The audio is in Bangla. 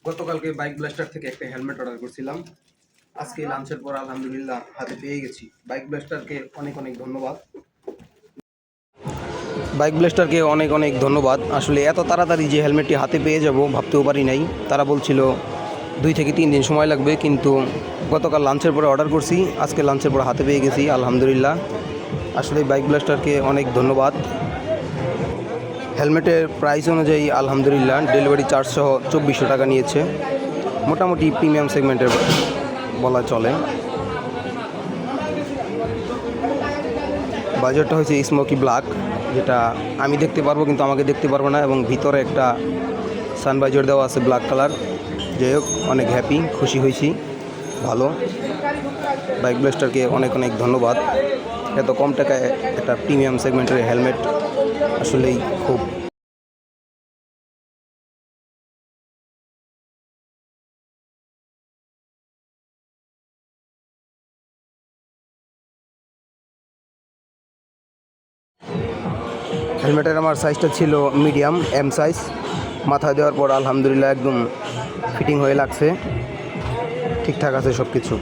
গতকালকে বাইক ব্লাস্টার থেকে একটা হেলমেট অর্ডার করছিলাম। আজকে লাঞ্চের পর আলহামদুলিল্লাহ হাতে পেয়ে গেছি। বাইক ব্লাস্টারকে অনেক অনেক ধন্যবাদ। আসলে এত তাড়াতাড়ি যে হেলমেটটি হাতে পেয়ে যাব ভাবতেও পারি নাই। তারা বলছিল 2 থেকে 3 দিন সময় লাগবে, কিন্তু গতকাল লাঞ্চের পরে অর্ডার করছি, আজকে লাঞ্চের পরে হাতে পেয়ে গেছি আলহামদুলিল্লাহ। আসলে বাইক ব্লাস্টারকে অনেক ধন্যবাদ। হেলমেটের প্রাইস অনুযায়ী আলহামদুলিল্লাহ ডেলিভারি চার্জ সহ 2400 টাকা নিয়েছে। মোটামুটি প্রিমিয়াম সেগমেন্টের বলা চলে। বাজারটা হচ্ছে স্মোকি ব্ল্যাক, যেটা আমি দেখতে পারবো কিন্তু আমাকে দেখতে পারবো না, এবং ভিতরে একটা সানবাইজার দেওয়া আছে ব্ল্যাক কালার। যাই হোক, অনেক হ্যাপি, খুশি হয়েছি, ভালো। বাইক ব্লাস্টারকে অনেক অনেক ধন্যবাদ। এত কম টাকায় একটা প্রিমিয়াম সেগমেন্টের হেলমেট আসলেই খুব। হেলমেটের আমার সাইজটা ছিল মিডিয়াম এম সাইজ। মাথায় দেওয়ার পর আলহামদুলিল্লাহ একদম ফিটিং হয়ে লাগছে, ঠিকঠাক আছে সব কিছু।